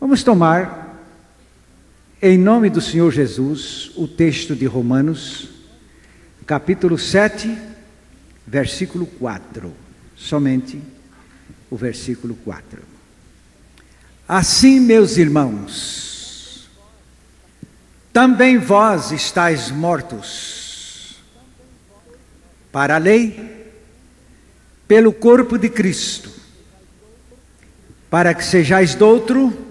Vamos tomar, em nome do Senhor Jesus, o texto de Romanos, capítulo 7, versículo 4. Somente o versículo 4. Assim, meus irmãos, também vós estáis mortos para a lei, pelo corpo de Cristo, para que sejais doutro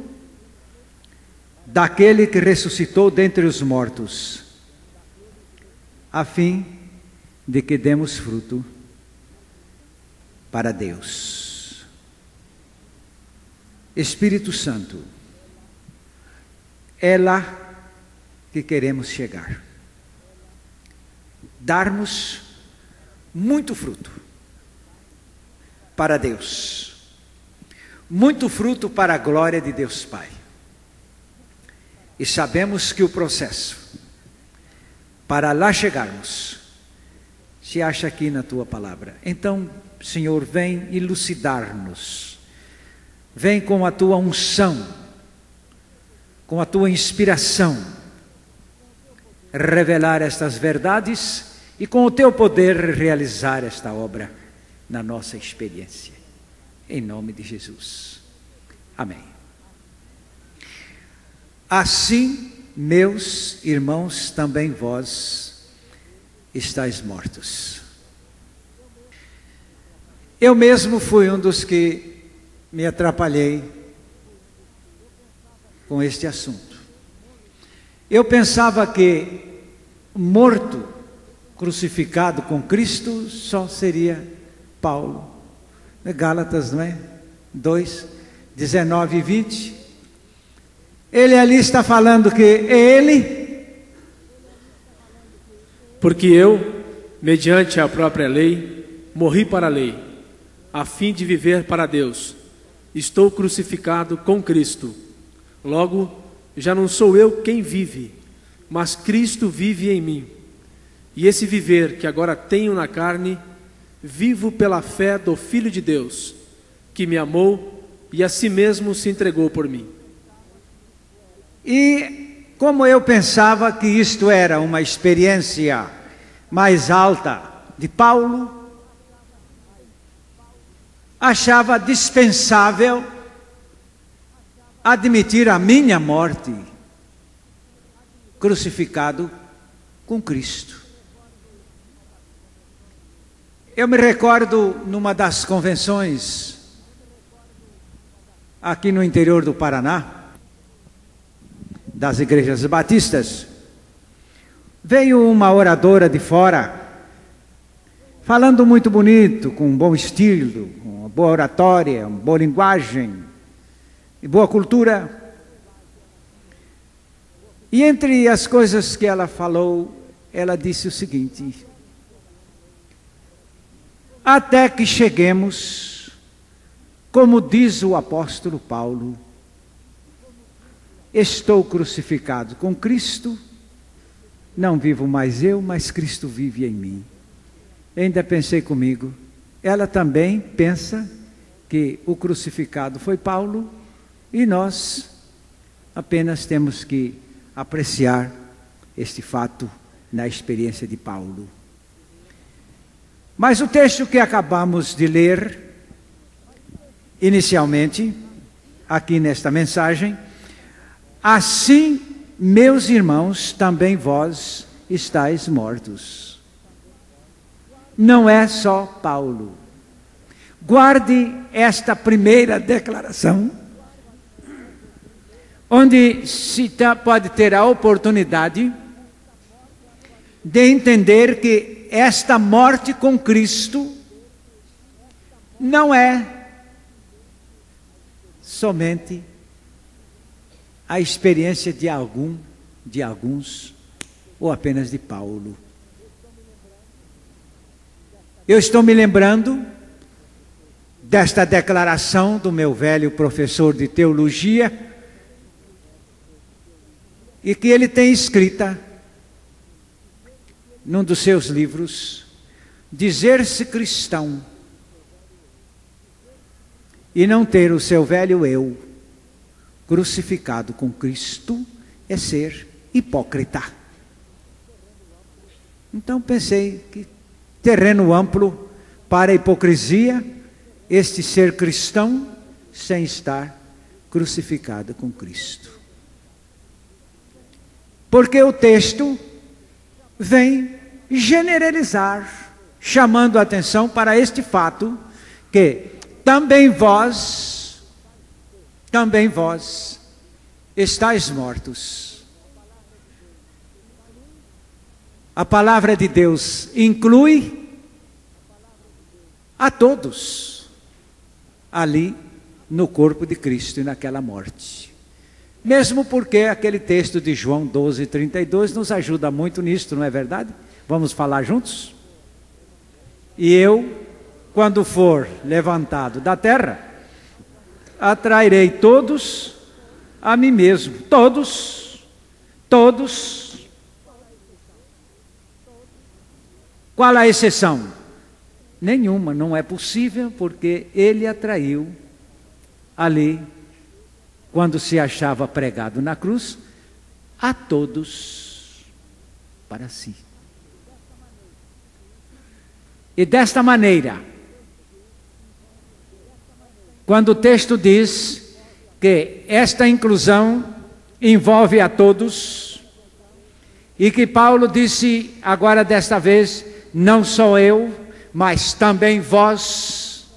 daquele que ressuscitou dentre os mortos, a fim de que demos fruto para Deus. Espírito Santo, é lá que queremos chegar. Darmos muito fruto para Deus, muito fruto para a glória de Deus Pai. E sabemos que o processo para lá chegarmos se acha aqui na Tua Palavra. Então, Senhor, vem elucidar-nos, vem com a Tua unção, com a Tua inspiração, revelar estas verdades e com o Teu poder realizar esta obra na nossa experiência. Em nome de Jesus. Amém. Assim, meus irmãos, também vós estáis mortos. Eu mesmo fui um dos que me atrapalhei com este assunto. Eu pensava que morto, crucificado com Cristo, só seria Paulo. Gálatas, não é? 2, 19 e 20. Ele ali está falando que ele... Porque eu, mediante a própria lei, morri para a lei, a fim de viver para Deus. Estou crucificado com Cristo. Logo, já não sou eu quem vive, mas Cristo vive em mim. E esse viver que agora tenho na carne, vivo pela fé do Filho de Deus, que me amou e a si mesmo se entregou por mim. E como eu pensava que isto era uma experiência mais alta de Paulo, achava dispensável admitir a minha morte crucificado com Cristo. Eu me recordo numa das convenções aqui no interior do Paraná, das igrejas batistas, veio uma oradora de fora, falando muito bonito, com um bom estilo, com uma boa oratória, uma boa linguagem e boa cultura. E entre as coisas que ela falou, ela disse o seguinte: até que cheguemos, como diz o apóstolo Paulo, estou crucificado com Cristo, não vivo mais eu, mas Cristo vive em mim. Eu ainda pensei comigo, ela também pensa que o crucificado foi Paulo e nós apenas temos que apreciar este fato na experiência de Paulo. Mas o texto que acabamos de ler, inicialmente, aqui nesta mensagem, assim, meus irmãos, também vós estáis mortos. Não é só Paulo. Guarde esta primeira declaração, onde se pode ter a oportunidade de entender que esta morte com Cristo não é somente a experiência de alguns, ou apenas de Paulo. Eu estou me lembrando desta declaração do meu velho professor de teologia, e que ele tem escrita num dos seus livros: dizer-se cristão e não ter o seu velho eu crucificado com Cristo é ser hipócrita. Então pensei que terreno amplo para a hipocrisia, este ser cristão sem estar crucificado com Cristo. Porque o texto vem generalizar, chamando a atenção para este fato, que também vós estáis mortos. A palavra de Deus inclui a todos ali no corpo de Cristo e naquela morte. Mesmo porque aquele texto de João 12:32 nos ajuda muito nisto, não é verdade? Vamos falar juntos? E eu, quando for levantado da terra, atrairei todos a mim mesmo. Todos. Qual a exceção? Nenhuma, não é possível, porque ele atraiu ali, quando se achava pregado na cruz, a todos para si. E desta maneira, quando o texto diz que esta inclusão envolve a todos, e que Paulo disse agora desta vez, não só eu, mas também vós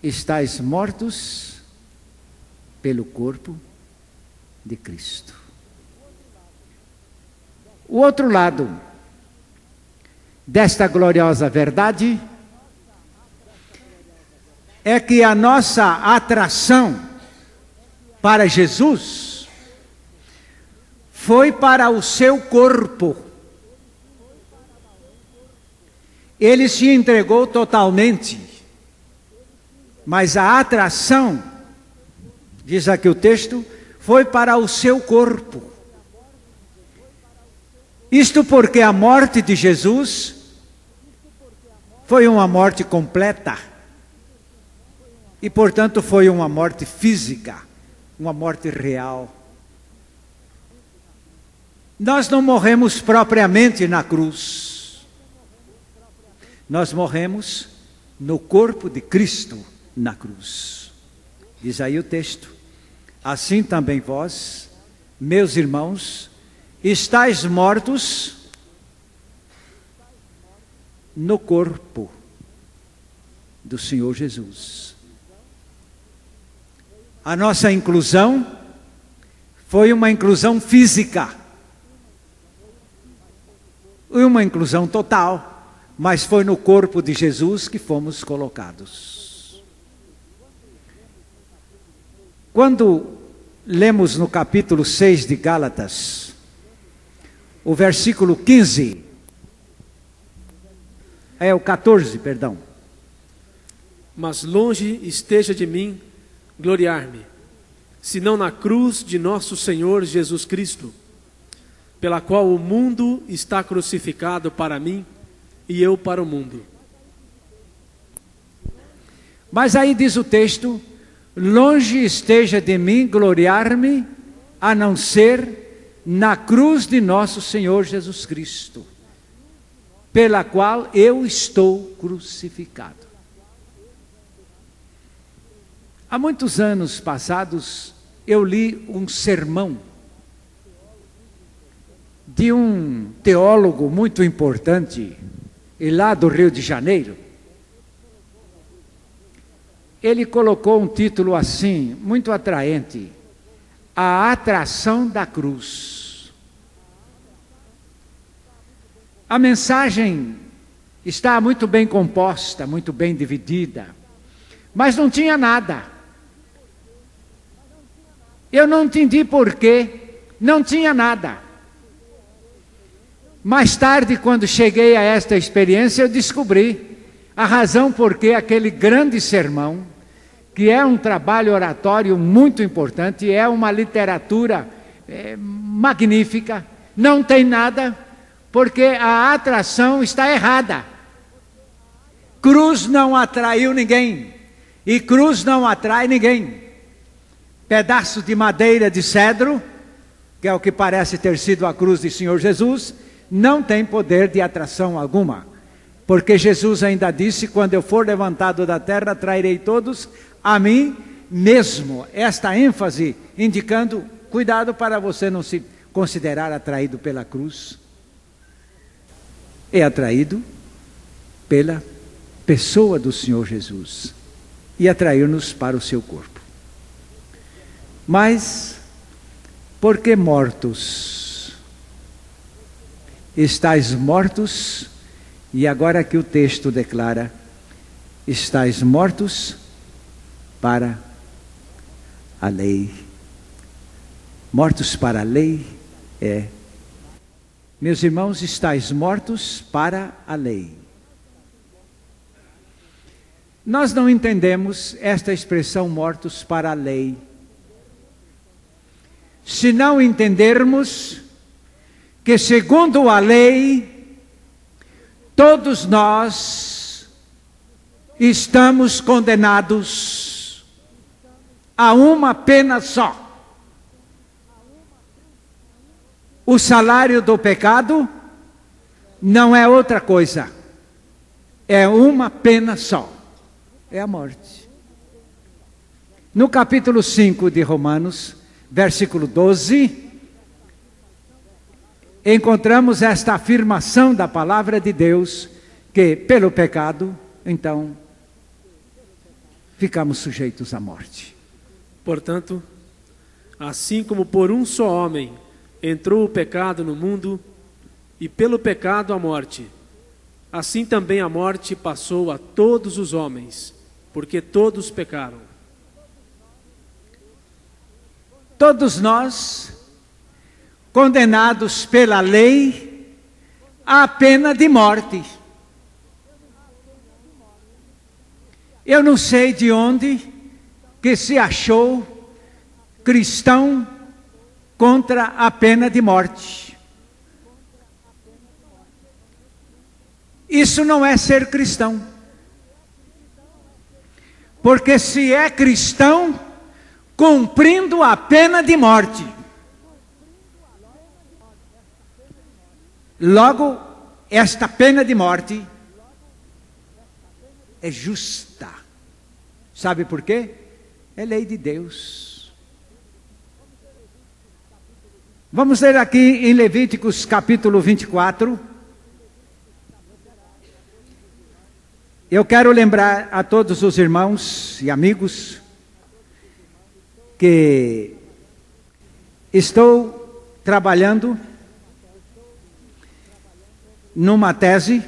estáis mortos pelo corpo de Cristo. O outro lado desta gloriosa verdade é que a nossa atração para Jesus foi para o seu corpo. Ele se entregou totalmente, mas a atração, diz aqui o texto, foi para o seu corpo. Isto porque a morte de Jesus foi uma morte completa, e portanto foi uma morte física, uma morte real. Nós não morremos propriamente na cruz, nós morremos no corpo de Cristo na cruz. Diz aí o texto, assim também vós, meus irmãos, estáis mortos no corpo do Senhor Jesus. A nossa inclusão foi uma inclusão física, uma inclusão total, mas foi no corpo de Jesus que fomos colocados. Quando lemos no capítulo 6 de Gálatas, o versículo 15, o 14, perdão. Mas longe esteja de mim gloriar-me, senão na cruz de nosso Senhor Jesus Cristo, pela qual o mundo está crucificado para mim, e eu para o mundo. Mas aí diz o texto, longe esteja de mim gloriar-me, a não ser na cruz de nosso Senhor Jesus Cristo, pela qual eu estou crucificado. Há muitos anos passados, eu li um sermão de um teólogo muito importante, e lá do Rio de Janeiro. Ele colocou um título assim, muito atraente, A Atração da Cruz. A mensagem está muito bem composta, muito bem dividida, mas não tinha nada. Eu não entendi porquê, não tinha nada. Mais tarde, quando cheguei a esta experiência, eu descobri a razão por que aquele grande sermão, que é um trabalho oratório muito importante, é uma literatura magnífica, não tem nada, porque a atração está errada. Cruz não atraiu ninguém, e cruz não atrai ninguém. pedaço de madeira de cedro, que é o que parece ter sido a cruz de Senhor Jesus, não tem poder de atração alguma. Porque Jesus ainda disse: quando eu for levantado da terra, trairei todos a mim mesmo. Esta ênfase indicando, cuidado para você não se considerar atraído pela cruz. É atraído pela pessoa do Senhor Jesus e atrair-nos para o seu corpo. Mas, por que mortos? Estais mortos, e agora que o texto declara: estais mortos para a lei. Mortos para a lei é, meus irmãos, estais mortos para a lei. Nós não entendemos esta expressão mortos para a lei, se não entendermos que, segundo a lei, todos nós estamos condenados a uma pena só. O salário do pecado não é outra coisa, é uma pena só, é a morte. No capítulo 5 de Romanos, versículo 12, encontramos esta afirmação da palavra de Deus, que pelo pecado, então, ficamos sujeitos à morte. Portanto, assim como por um só homem entrou o pecado no mundo, e pelo pecado a morte, assim também a morte passou a todos os homens, porque todos pecaram. Todos nós, condenados pela lei à pena de morte. Eu não sei de onde que se achou cristão contra a pena de morte. Isso não é ser cristão. Porque se é cristão, cumprindo a pena de morte, logo, esta pena de morte é justa. Sabe por quê? É lei de Deus. Vamos ler aqui em Levíticos capítulo 24. Eu quero lembrar a todos os irmãos e amigos que estou trabalhando numa tese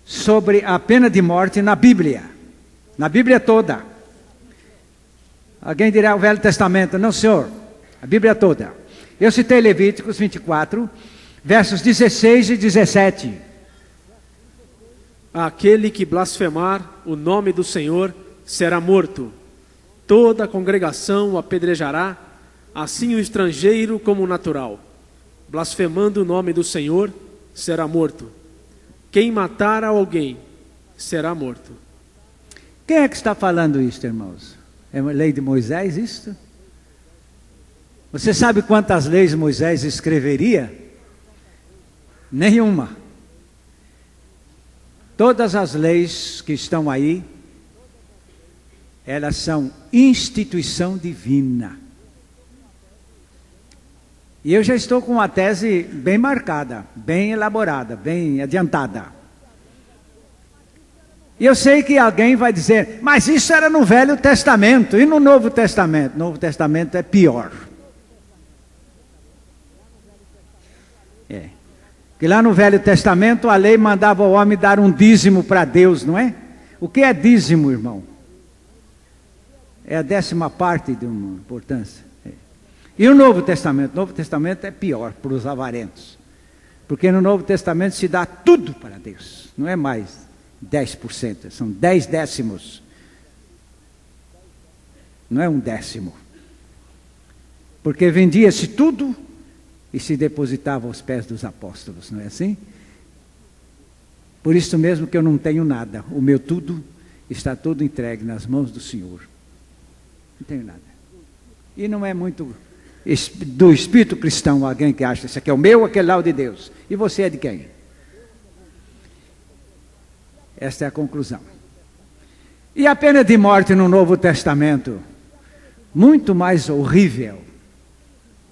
sobre a pena de morte na Bíblia toda. Alguém dirá o Velho Testamento? Não, senhor, a Bíblia toda. Eu citei Levíticos 24, versos 16 e 17. Aquele que blasfemar o nome do Senhor será morto. Toda a congregação o apedrejará, assim o estrangeiro como o natural. Blasfemando o nome do Senhor será morto. Quem matar a alguém será morto. Quem é que está falando isso, irmãos? É a lei de Moisés, isto? Você sabe quantas leis Moisés escreveria? Nenhuma. Todas as leis que estão aí, elas são instituição divina. E eu já estou com uma tese bem marcada, bem elaborada, bem adiantada. E eu sei que alguém vai dizer, mas isso era no Velho Testamento, e no Novo Testamento? No Novo Testamento é pior. Que lá no Velho Testamento a lei mandava o homem dar um dízimo para Deus, não é? O que é dízimo, irmão? É a 10ª parte de uma importância. E o Novo Testamento? O Novo Testamento é pior para os avarentos. Porque no Novo Testamento se dá tudo para Deus. Não é mais 10%, são 10 décimos. Não é um décimo. Porque vendia-se tudo e se depositava aos pés dos apóstolos, não é assim? Por isso mesmo que eu não tenho nada. O meu tudo está todo entregue nas mãos do Senhor. Não tenho nada. E não é muito do espírito cristão alguém que acha, esse aqui é o meu, aquele lá é o de Deus. E você é de quem? Esta é a conclusão. E a pena de morte no Novo Testamento, muito mais horrível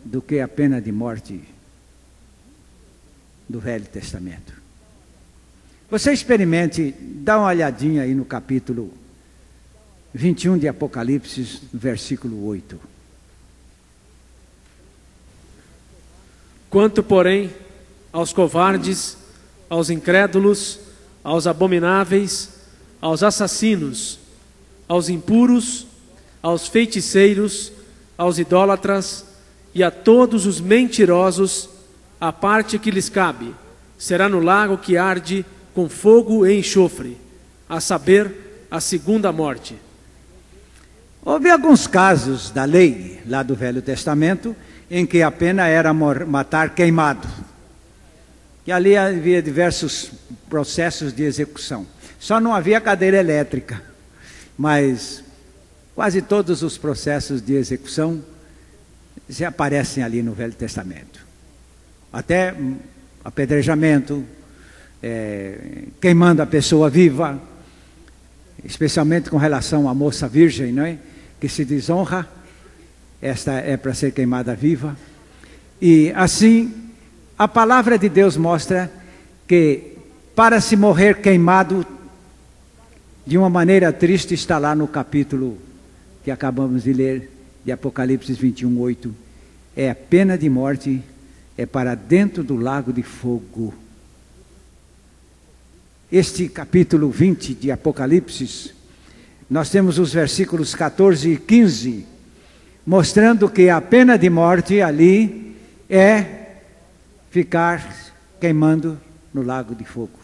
do que a pena de morte do Velho Testamento. Você experimente, dá uma olhadinha aí no capítulo 21 de Apocalipse, versículo 8. Quanto, porém, aos covardes, aos incrédulos, aos abomináveis, aos assassinos, aos impuros, aos feiticeiros, aos idólatras e a todos os mentirosos, a parte que lhes cabe será no lago que arde com fogo e enxofre, a saber, a segunda morte. Houve alguns casos da lei, lá do Velho Testamento, em que a pena era matar queimado. E ali havia diversos processos de execução. Só não havia cadeira elétrica, mas quase todos os processos de execução se aparecem ali no Velho Testamento. Até apedrejamento, queimando a pessoa viva, especialmente com relação à moça virgem, não é? Que se desonra, esta é para ser queimada viva. E assim, a palavra de Deus mostra que para se morrer queimado de uma maneira triste, está lá no capítulo que acabamos de ler, de Apocalipse 21, 8. É a pena de morte, é para dentro do lago de fogo. Este capítulo 20 de Apocalipse, nós temos os versículos 14 e 15, mostrando que a pena de morte ali é ficar queimando no lago de fogo.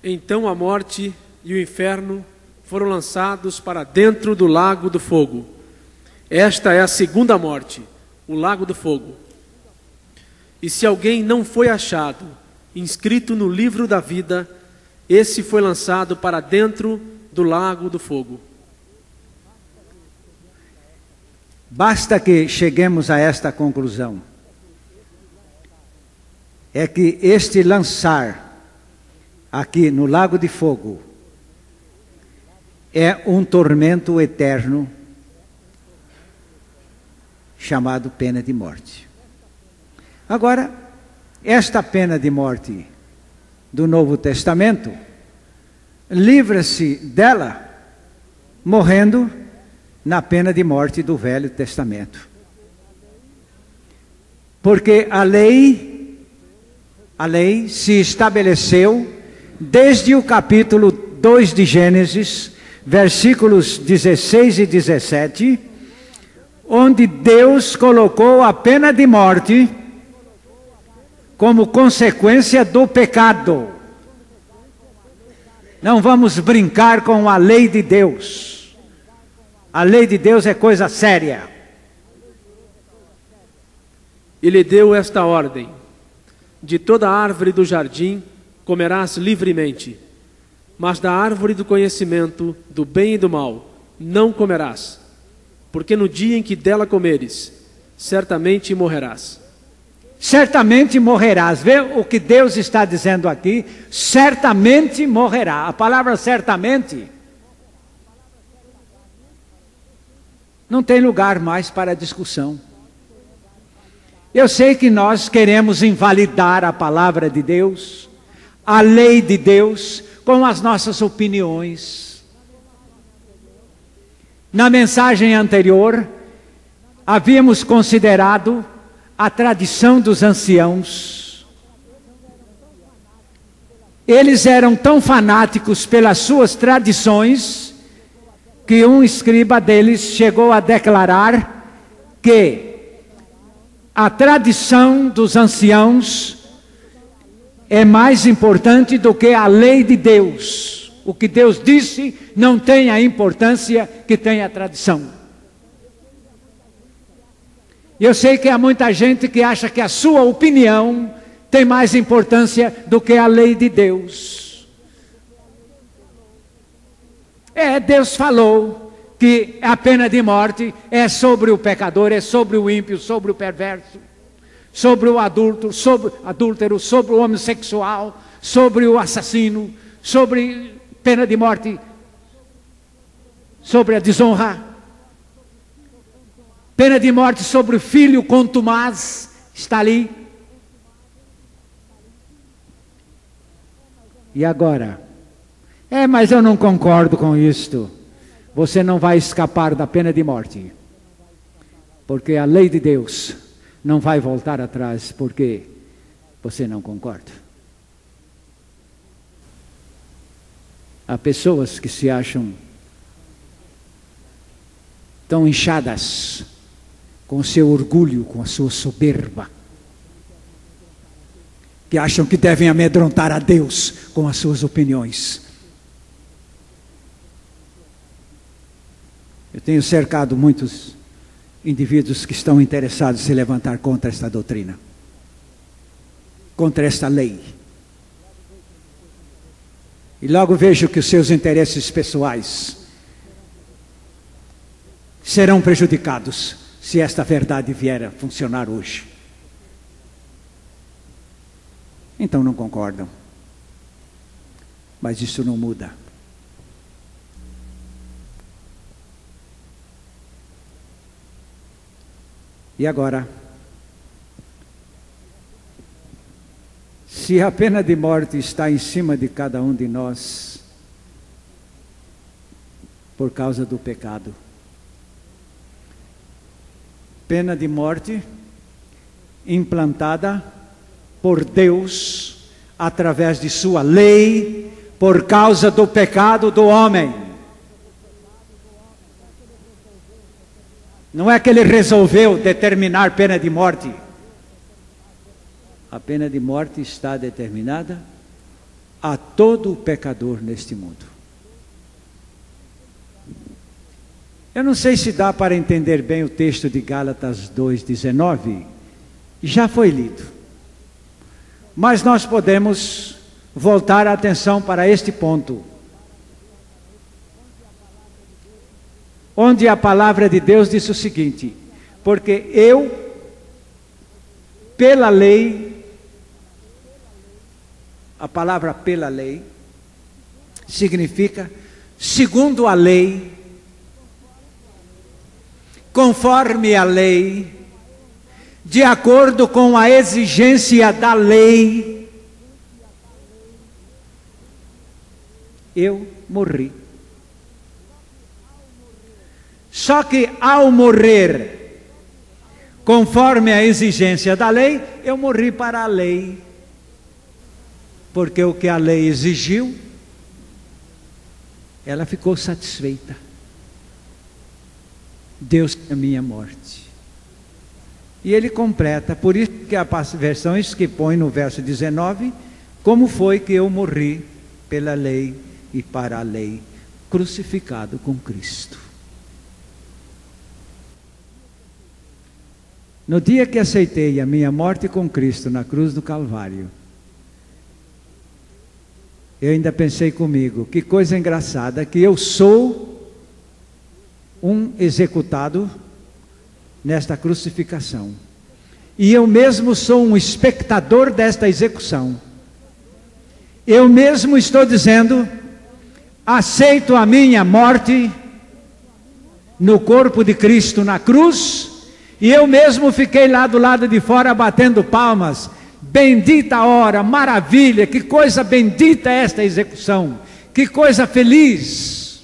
Então a morte e o inferno foram lançados para dentro do lago do fogo. Esta é a segunda morte, o lago do fogo. E se alguém não foi achado, inscrito no livro da vida, esse foi lançado para dentro do lago do fogo. Basta que cheguemos a esta conclusão. É que este lançar aqui no lago de fogo é um tormento eterno chamado pena de morte. Agora, esta pena de morte do Novo Testamento livra-se dela morrendo na pena de morte do Velho Testamento. Porque a lei se estabeleceu desde o capítulo 2 de Gênesis, versículos 16 e 17, onde Deus colocou a pena de morte como consequência do pecado. Não vamos brincar com a lei de Deus. A lei de Deus é coisa séria. E lhe deu esta ordem: de toda árvore do jardim comerás livremente, mas da árvore do conhecimento do bem e do mal não comerás, porque no dia em que dela comeres, certamente morrerás. Certamente morrerás. Vê o que Deus está dizendo aqui? Certamente morrerá. A palavra certamente não tem lugar mais para discussão. Eu sei que nós queremos invalidar a palavra de Deus, a lei de Deus, com as nossas opiniões. Na mensagem anterior, havíamos considerado a tradição dos anciãos. Eles eram tão fanáticos pelas suas tradições, que um escriba deles chegou a declarar que a tradição dos anciãos é mais importante do que a lei de Deus. O que Deus disse não tem a importância que tem a tradição. Eu sei que há muita gente que acha que a sua opinião tem mais importância do que a lei de Deus. Deus falou que a pena de morte é sobre o pecador, é sobre o ímpio, sobre o perverso, sobre o adúltero, sobre o homossexual, sobre o assassino, sobre pena de morte, sobre a desonra, pena de morte sobre o filho contumaz, está ali. E agora? Mas eu não concordo com isto. Você não vai escapar da pena de morte, porque a lei de Deus não vai voltar atrás, porque você não concorda. Há pessoas que se acham tão inchadas com o seu orgulho, com a sua soberba, que acham que devem amedrontar a Deus com as suas opiniões. Eu tenho cercado muitos indivíduos que estão interessados em se levantar contra esta doutrina, contra esta lei. E logo vejo que os seus interesses pessoais serão prejudicados se esta verdade vier a funcionar hoje. Então não concordam. Mas isso não muda. E agora, se a pena de morte está em cima de cada um de nós, por causa do pecado, pena de morte implantada por Deus, através de sua lei, por causa do pecado do homem. Não é que ele resolveu determinar pena de morte. A pena de morte está determinada a todo pecador neste mundo. Eu não sei se dá para entender bem o texto de Gálatas 2:19. Já foi lido. Mas nós podemos voltar a atenção para este ponto, onde a palavra de Deus diz o seguinte: porque eu, pela lei, a palavra pela lei, significa segundo a lei, conforme a lei, de acordo com a exigência da lei, eu morri. Só que ao morrer, conforme a exigência da lei, eu morri para a lei. Porque o que a lei exigiu, ela ficou satisfeita. Deus é a minha morte. E ele completa, por isso que a versão que põe no verso 19, como foi que eu morri pela lei e para a lei, crucificado com Cristo. No dia que aceitei a minha morte com Cristo na cruz do Calvário, eu ainda pensei comigo, que coisa engraçada, que eu sou um executado nesta crucificação. E eu mesmo sou um espectador desta execução. Eu mesmo estou dizendo, aceito a minha morte no corpo de Cristo na cruz, e eu mesmo fiquei lá do lado de fora batendo palmas. Bendita hora, maravilha, que coisa bendita é esta execução, que coisa feliz,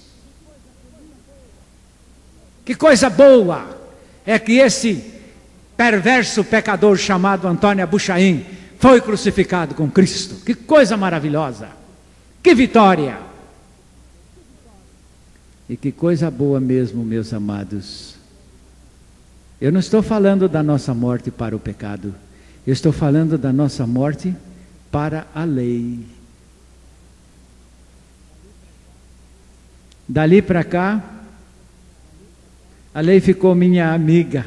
que coisa boa é que esse perverso pecador chamado Antônio Abuchaim foi crucificado com Cristo. Que coisa maravilhosa, que vitória, e que coisa boa mesmo, meus amados. Eu não estou falando da nossa morte para o pecado, eu estou falando da nossa morte para a lei. Dali para cá, a lei ficou minha amiga,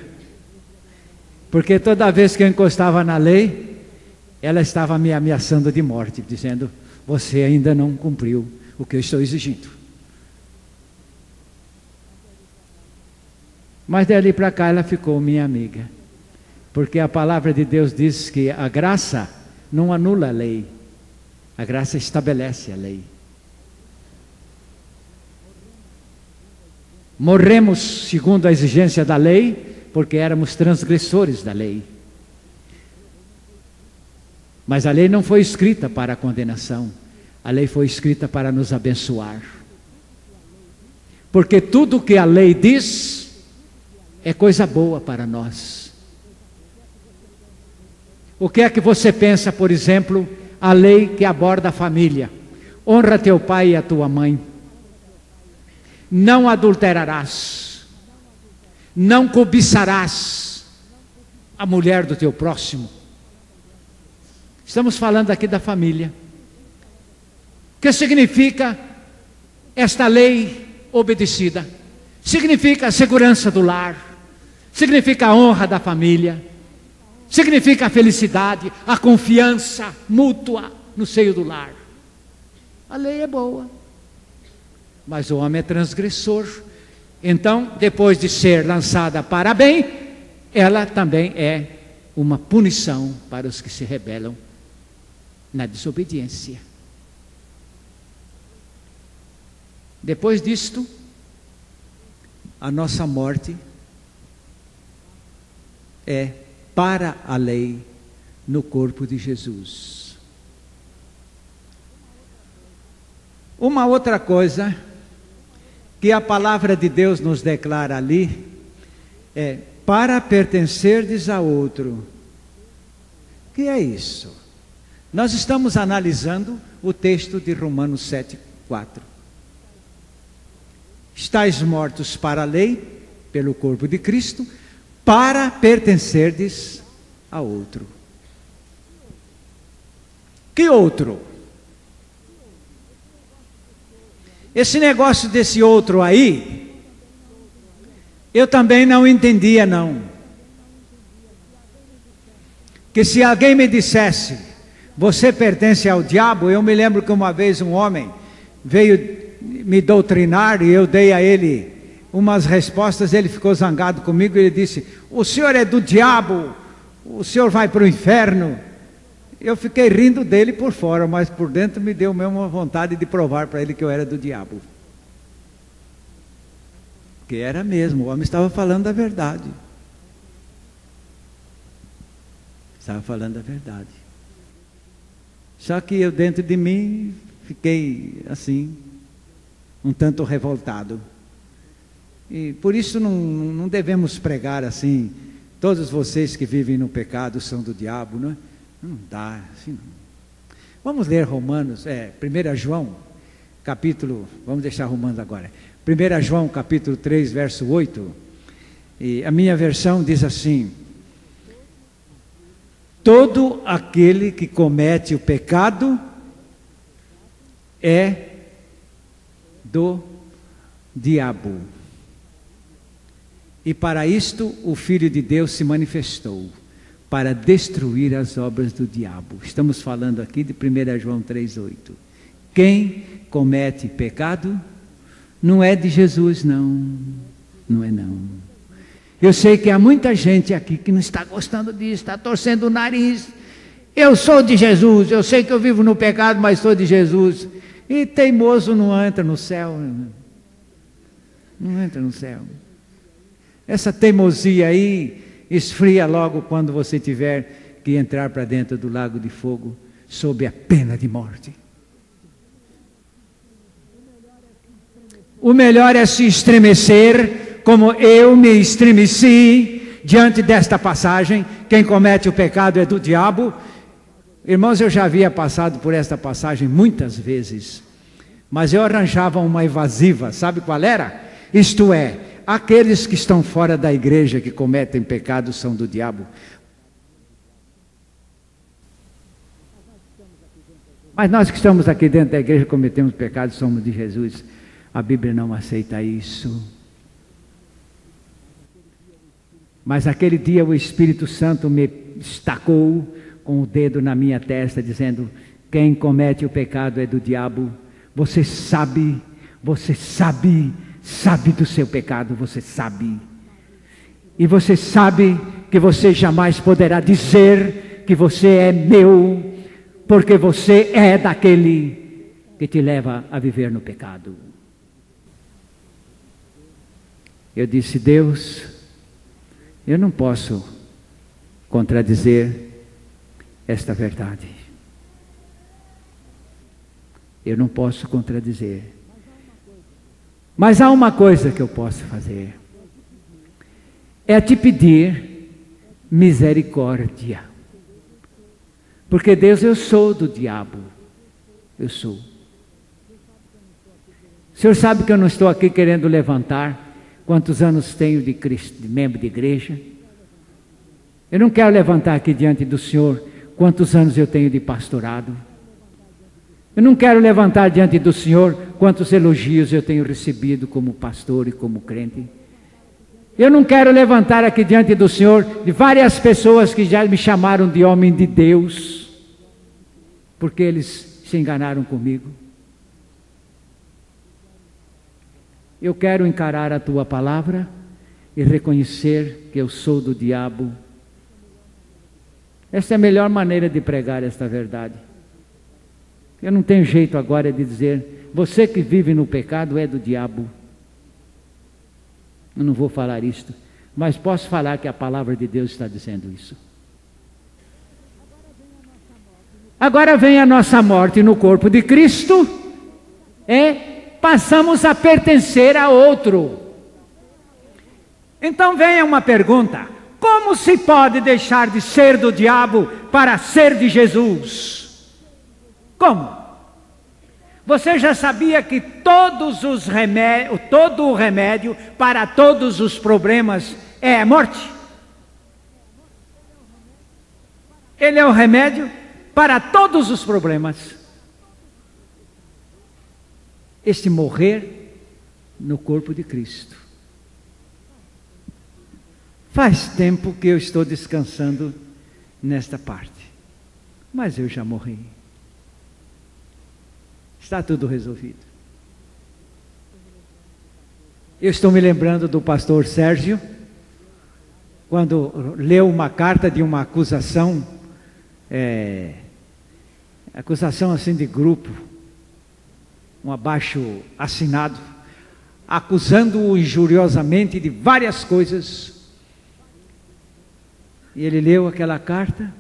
porque toda vez que eu encostava na lei, ela estava me ameaçando de morte, dizendo, você ainda não cumpriu o que eu estou exigindo. Mas dali para cá ela ficou minha amiga. Porque a palavra de Deus diz que a graça não anula a lei. A graça estabelece a lei. Morremos segundo a exigência da lei, porque éramos transgressores da lei. Mas a lei não foi escrita para a condenação. A lei foi escrita para nos abençoar. Porque tudo que a lei diz é coisa boa para nós. O que é que você pensa, por exemplo, a lei que aborda a família? Honra teu pai e a tua mãe. Não adulterarás. Não cobiçarás a mulher do teu próximo. Estamos falando aqui da família. O que significa esta lei obedecida? Significa a segurança do lar, significa a honra da família, significa a felicidade, a confiança mútua no seio do lar. A lei é boa, mas o homem é transgressor. Então, depois de ser lançada para bem, ela também é uma punição para os que se rebelam na desobediência. Depois disto, a nossa morte é para a lei no corpo de Jesus. Uma outra coisa que a palavra de Deus nos declara ali é: para pertencerdes a outro. O que é isso? Nós estamos analisando o texto de Romanos 7:4. Estais mortos para a lei, pelo corpo de Cristo, para pertencerdes a outro. Que outro? Esse negócio desse outro aí, eu também não entendia não. Que se alguém me dissesse, você pertence ao diabo, eu me lembro que uma vez um homem veio me doutrinar e eu dei a ele umas respostas, ele ficou zangado comigo e ele disse: o senhor é do diabo, o senhor vai para o inferno. Eu fiquei rindo dele por fora, mas por dentro me deu mesmo uma vontade de provar para ele que eu era do diabo. Porque era mesmo, o homem estava falando a verdade. Estava falando a verdade. Só que eu dentro de mim fiquei assim, um tanto revoltado. E por isso não devemos pregar assim: todos vocês que vivem no pecado são do diabo, não é? Não dá, assim não. Vamos ler Romanos, 1 João, capítulo, vamos deixar Romanos agora. 1 João, capítulo 3, verso 8. E a minha versão diz assim: todo aquele que comete o pecado é do diabo. E para isto o Filho de Deus se manifestou, para destruir as obras do diabo. Estamos falando aqui de 1 João 3,8. Quem comete pecado não é de Jesus, não. Não é não. Eu sei que há muita gente aqui que não está gostando disso, está torcendo o nariz. Eu sou de Jesus, eu sei que eu vivo no pecado, mas sou de Jesus. E teimoso não entra no céu. Não entra no céu. Essa teimosia aí esfria logo quando você tiver que entrar para dentro do lago de fogo, sob a pena de morte. O melhor é se estremecer, como eu me estremeci diante desta passagem: quem comete o pecado é do diabo. Irmãos, eu já havia passado por esta passagem muitas vezes, mas eu arranjava uma evasiva, sabe qual era? Isto é, aqueles que estão fora da igreja que cometem pecado são do diabo. Mas nós que estamos aqui dentro da igreja cometemos pecado, somos de Jesus. A Bíblia não aceita isso. Mas aquele dia o Espírito Santo me estacou com o dedo na minha testa, dizendo: quem comete o pecado é do diabo. Você sabe do seu pecado, você sabe. E você sabe que você jamais poderá dizer que você é meu, porque você é daquele que te leva a viver no pecado. Eu disse: Deus, eu não posso contradizer esta verdade. Eu não posso contradizer. Mas há uma coisa que eu posso fazer. É te pedir misericórdia. Porque Deus, eu sou do diabo. Eu sou. O Senhor sabe que eu não estou aqui querendo levantar quantos anos tenho de membro de igreja. Eu não quero levantar aqui diante do Senhor quantos anos eu tenho de pastorado. Eu não quero levantar diante do Senhor quantos elogios eu tenho recebido como pastor e como crente. Eu não quero levantar aqui diante do Senhor de várias pessoas que já me chamaram de homem de Deus, porque eles se enganaram comigo. Eu quero encarar a tua palavra e reconhecer que eu sou do diabo. Essa é a melhor maneira de pregar esta verdade. Eu não tenho jeito agora de dizer: você que vive no pecado é do diabo. Eu não vou falar isto, mas posso falar que a palavra de Deus está dizendo isso. Agora vem a nossa morte no corpo de Cristo, passamos a pertencer a outro. Então vem uma pergunta: como se pode deixar de ser do diabo para ser de Jesus? Como? Você já sabia que todo o remédio para todos os problemas é a morte? Ele é o remédio para todos os problemas. Este morrer no corpo de Cristo. Faz tempo que eu estou descansando nesta parte, mas eu já morri. Está tudo resolvido. Eu estou me lembrando do pastor Sérgio, quando leu uma carta de uma acusação, acusação assim de grupo, um abaixo assinado, acusando-o injuriosamente de várias coisas. E ele leu aquela carta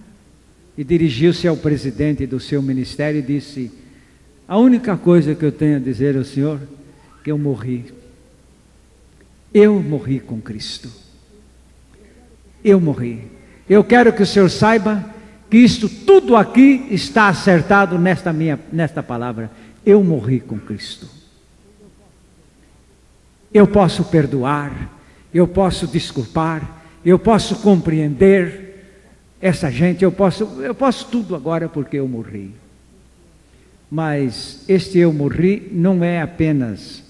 e dirigiu-se ao presidente do seu ministério e disse: a única coisa que eu tenho a dizer ao Senhor é que eu morri. Eu morri com Cristo. Eu morri. Eu quero que o Senhor saiba que isto tudo aqui está acertado nesta palavra. Eu morri com Cristo. Eu posso perdoar, eu posso desculpar, eu posso compreender essa gente, eu posso tudo agora porque eu morri. Mas este eu morri não é apenas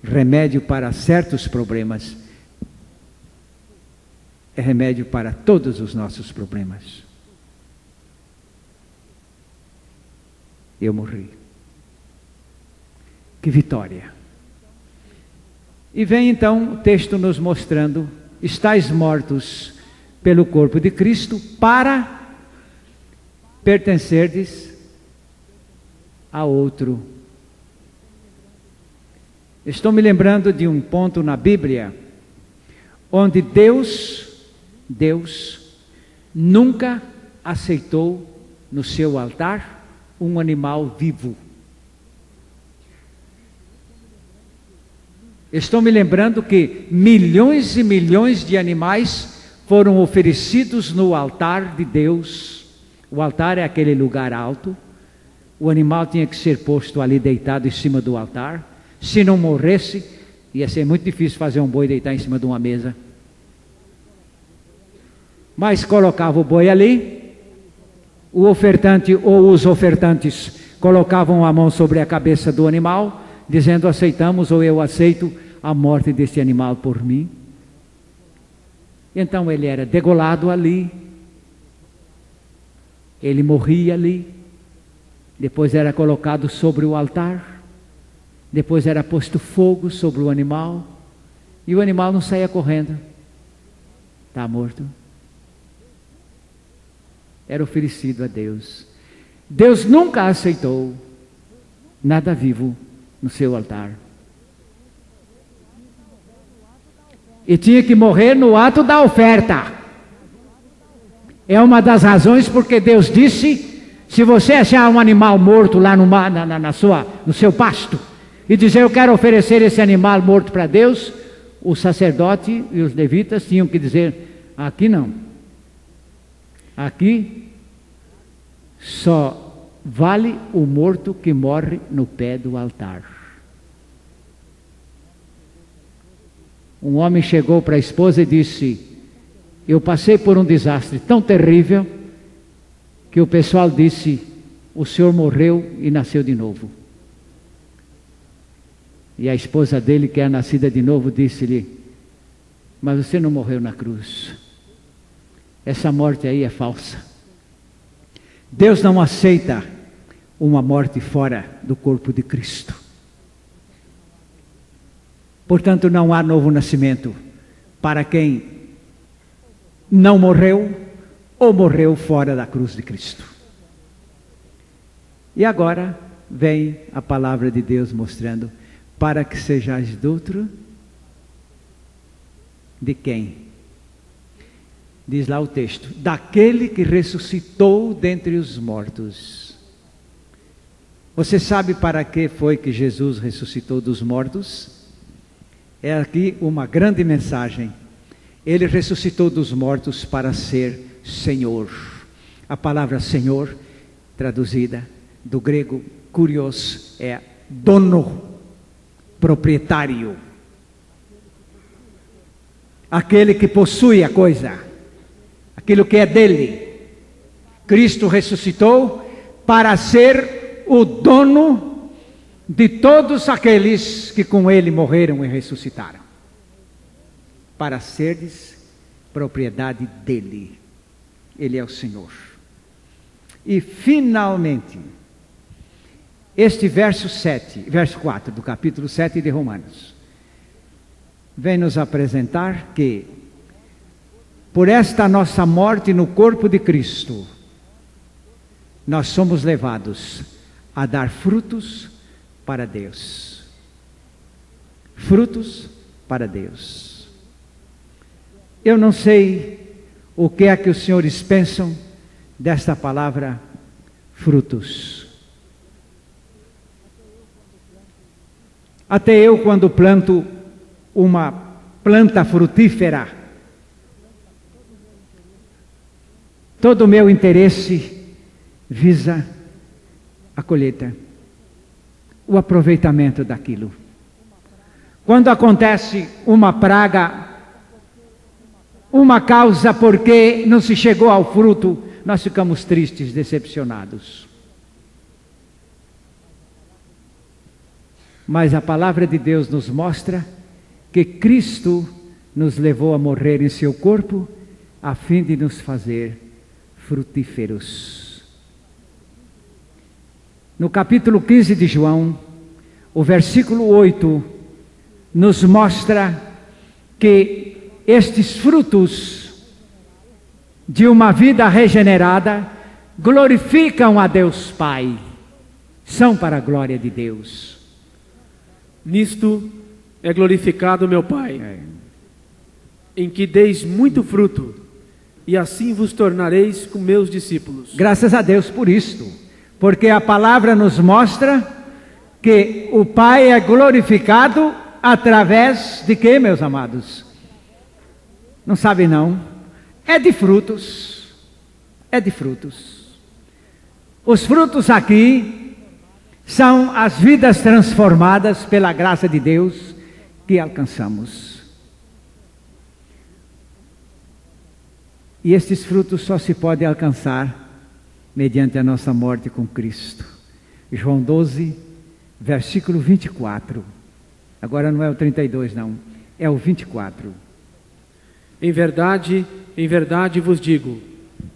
remédio para certos problemas, é remédio para todos os nossos problemas. Eu morri. Que vitória! E vem então o texto nos mostrando: estáis mortos pelo corpo de Cristo para pertencerdes a outro. Estou me lembrando de um ponto na Bíblia onde Deus nunca aceitou no seu altar um animal vivo. Estou me lembrando que milhões e milhões de animais foram oferecidos no altar de Deus. O altar é aquele lugar alto. O animal tinha que ser posto ali deitado em cima do altar. Se não morresse, ia ser muito difícil fazer um boi deitar em cima de uma mesa. Mas colocava o boi ali, o ofertante ou os ofertantes colocavam a mão sobre a cabeça do animal, dizendo: aceitamos ou eu aceito a morte deste animal por mim. Então ele era degolado ali, ele morria ali, depois era colocado sobre o altar, depois era posto fogo sobre o animal, e o animal não saía correndo, Está morto. Era oferecido a Deus. Deus nunca aceitou nada vivo no seu altar. E tinha que morrer no ato da oferta. É uma das razões porque Deus disse: se você achar um animal morto lá no seu pasto, e dizer eu quero oferecer esse animal morto para Deus, o sacerdote e os levitas tinham que dizer: aqui não. Aqui só vale o morto que morre no pé do altar. Um homem chegou para a esposa e disse: eu passei por um desastre tão terrível que o pessoal disse: o senhor morreu e nasceu de novo. E a esposa dele, que é nascida de novo, disse-lhe: mas você não morreu na cruz. Essa morte aí é falsa. Deus não aceita uma morte fora do corpo de Cristo. Portanto, não há novo nascimento para quem não morreu ou morreu fora da cruz de Cristo. E agora vem a palavra de Deus mostrando: para que sejais doutro de quem? Diz lá o texto: daquele que ressuscitou dentre os mortos. Você sabe para que foi que Jesus ressuscitou dos mortos? É aqui uma grande mensagem. Ele ressuscitou dos mortos para ser Senhor. A palavra Senhor, traduzida do grego kurios, é dono, proprietário, aquele que possui a coisa, aquilo que é dele. Cristo ressuscitou para ser o dono de todos aqueles que com ele morreram e ressuscitaram, para seres propriedade dele. Ele é o Senhor. E finalmente, este verso 4 do capítulo 7 de Romanos, vem nos apresentar que, por esta nossa morte no corpo de Cristo, nós somos levados a dar frutos para Deus. Frutos para Deus. Eu não sei o que é que os senhores pensam desta palavra frutos. Até eu, quando planto uma planta frutífera, todo o meu interesse visa a colheita, o aproveitamento daquilo. Quando acontece uma praga, uma causa porque não se chegou ao fruto, nós ficamos tristes, decepcionados. Mas a palavra de Deus nos mostra que Cristo nos levou a morrer em seu corpo, a fim de nos fazer frutíferos. No capítulo 15 de João, o versículo 8, nos mostra que estes frutos de uma vida regenerada glorificam a Deus Pai, são para a glória de Deus. Nisto é glorificado meu Pai, em que deis muito fruto, e assim vos tornareis com meus discípulos. Graças a Deus por isto, porque a palavra nos mostra que o Pai é glorificado através de quê, meus amados? Não sabe não? É de frutos. É de frutos. Os frutos aqui são as vidas transformadas pela graça de Deus que alcançamos. E estes frutos só se podem alcançar mediante a nossa morte com Cristo. João 12, versículo 24. Agora não é o 32 não, é o 24. Em verdade vos digo,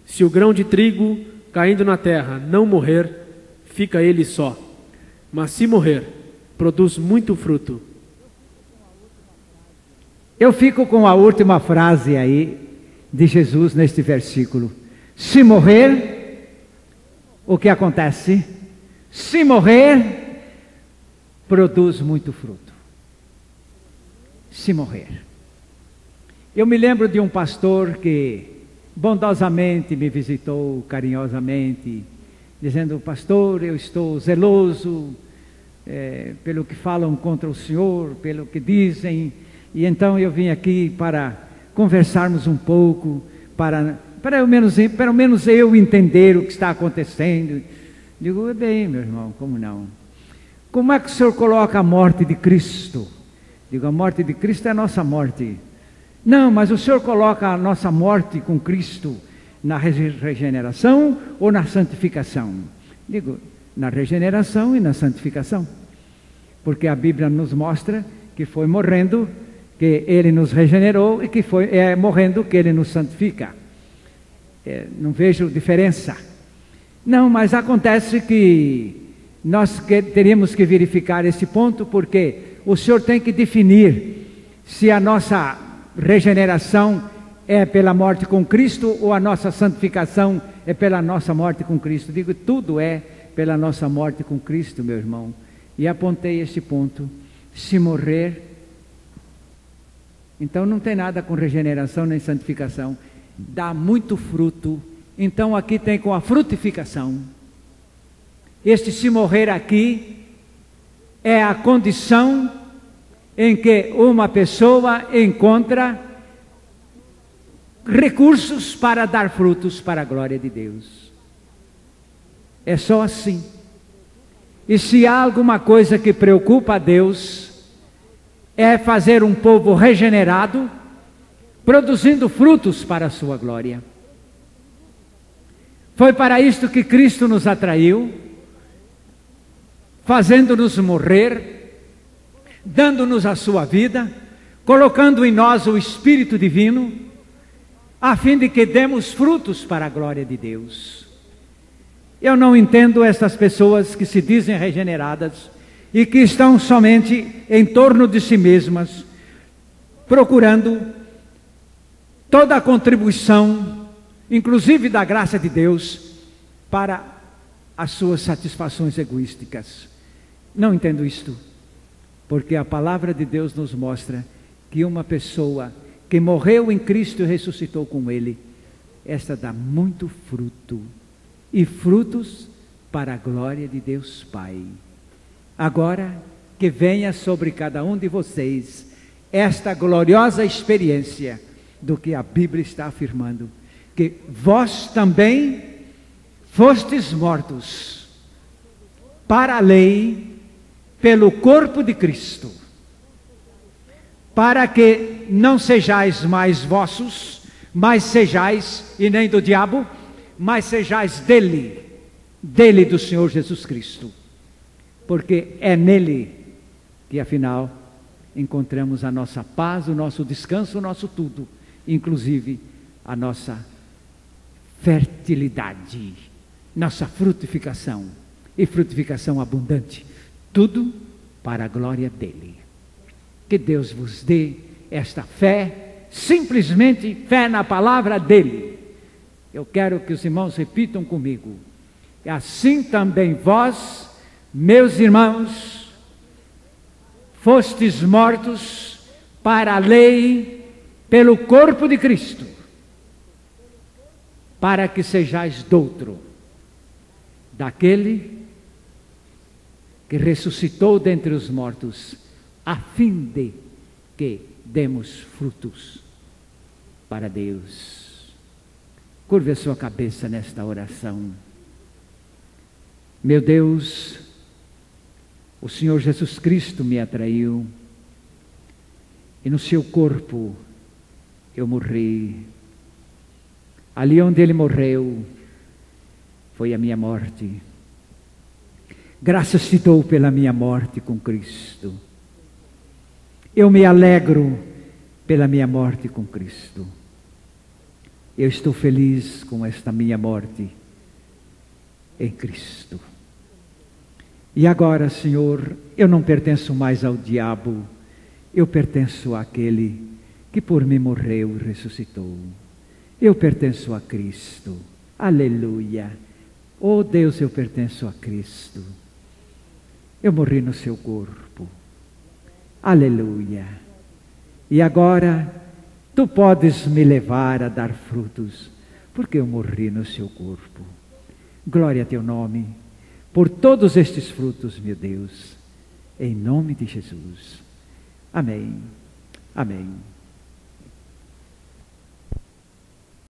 se o grão de trigo caindo na terra não morrer, fica ele só. Mas se morrer, produz muito fruto. Eu fico com a última frase aí, de Jesus neste versículo. Se morrer, o que acontece? Se morrer, produz muito fruto. Se morrer. Eu me lembro de um pastor que bondosamente me visitou, carinhosamente, dizendo: pastor, eu estou zeloso pelo que falam contra o senhor, pelo que dizem, e então eu vim aqui para conversarmos um pouco, para pelo menos eu entender o que está acontecendo. Digo: bem, meu irmão, como não? Como é que o senhor coloca a morte de Cristo? Digo: a morte de Cristo é a nossa morte. Não, mas o senhor coloca a nossa morte com Cristo na regeneração ou na santificação? Digo: na regeneração e na santificação. Porque a Bíblia nos mostra que foi morrendo que Ele nos regenerou e que foi morrendo que Ele nos santifica. Não vejo diferença. Não, mas acontece que nós teríamos que verificar esse ponto, porque o senhor tem que definir se a nossa regeneração é pela morte com Cristo ou a nossa santificação é pela nossa morte com Cristo. Digo: tudo é pela nossa morte com Cristo, meu irmão. E apontei este ponto: se morrer, então não tem nada com regeneração nem santificação, dá muito fruto. Então aqui tem com a frutificação. Este se morrer aqui é a condição em que uma pessoa encontra recursos para dar frutos para a glória de Deus. É só assim. E se há alguma coisa que preocupa a Deus, é fazer um povo regenerado, produzindo frutos para a sua glória. Foi para isto que Cristo nos atraiu, fazendo-nos morrer, dando-nos a sua vida, colocando em nós o Espírito Divino, a fim de que demos frutos para a glória de Deus. Eu não entendo essas pessoas que se dizem regeneradas e que estão somente em torno de si mesmas, procurando toda a contribuição, inclusive da graça de Deus, para as suas satisfações egoísticas. Não entendo isto, porque a palavra de Deus nos mostra que uma pessoa que morreu em Cristo e ressuscitou com Ele, esta dá muito fruto, e frutos para a glória de Deus Pai. Agora, que venha sobre cada um de vocês esta gloriosa experiência do que a Bíblia está afirmando, que vós também fostes mortos para a lei, pelo corpo de Cristo, para que não sejais mais vossos, mas sejais, e nem do diabo, mas sejais dele do Senhor Jesus Cristo, porque é nele que afinal encontramos a nossa paz, o nosso descanso, o nosso tudo, inclusive a nossa fertilidade, nossa frutificação, e frutificação abundante, tudo para a glória dele. Que Deus vos dê esta fé, simplesmente fé na palavra dele. Eu quero que os irmãos repitam comigo: e assim também vós, meus irmãos, fostes mortos para a lei, pelo corpo de Cristo, para que sejais doutro daquele que ressuscitou dentre os mortos, a fim de que demos frutos para Deus. Curve a sua cabeça nesta oração. Meu Deus, o Senhor Jesus Cristo me atraiu, e no seu corpo eu morri. Ali onde ele morreu, foi a minha morte. Graças te dou pela minha morte com Cristo. Eu me alegro pela minha morte com Cristo. Eu estou feliz com esta minha morte em Cristo. E agora, Senhor, eu não pertenço mais ao diabo, eu pertenço àquele que por mim morreu e ressuscitou. Eu pertenço a Cristo. Aleluia. Oh Deus, eu pertenço a Cristo. Eu morri no seu corpo. Aleluia. E agora, tu podes me levar a dar frutos, porque eu morri no seu corpo. Glória a teu nome, por todos estes frutos, meu Deus, em nome de Jesus. Amém. Amém.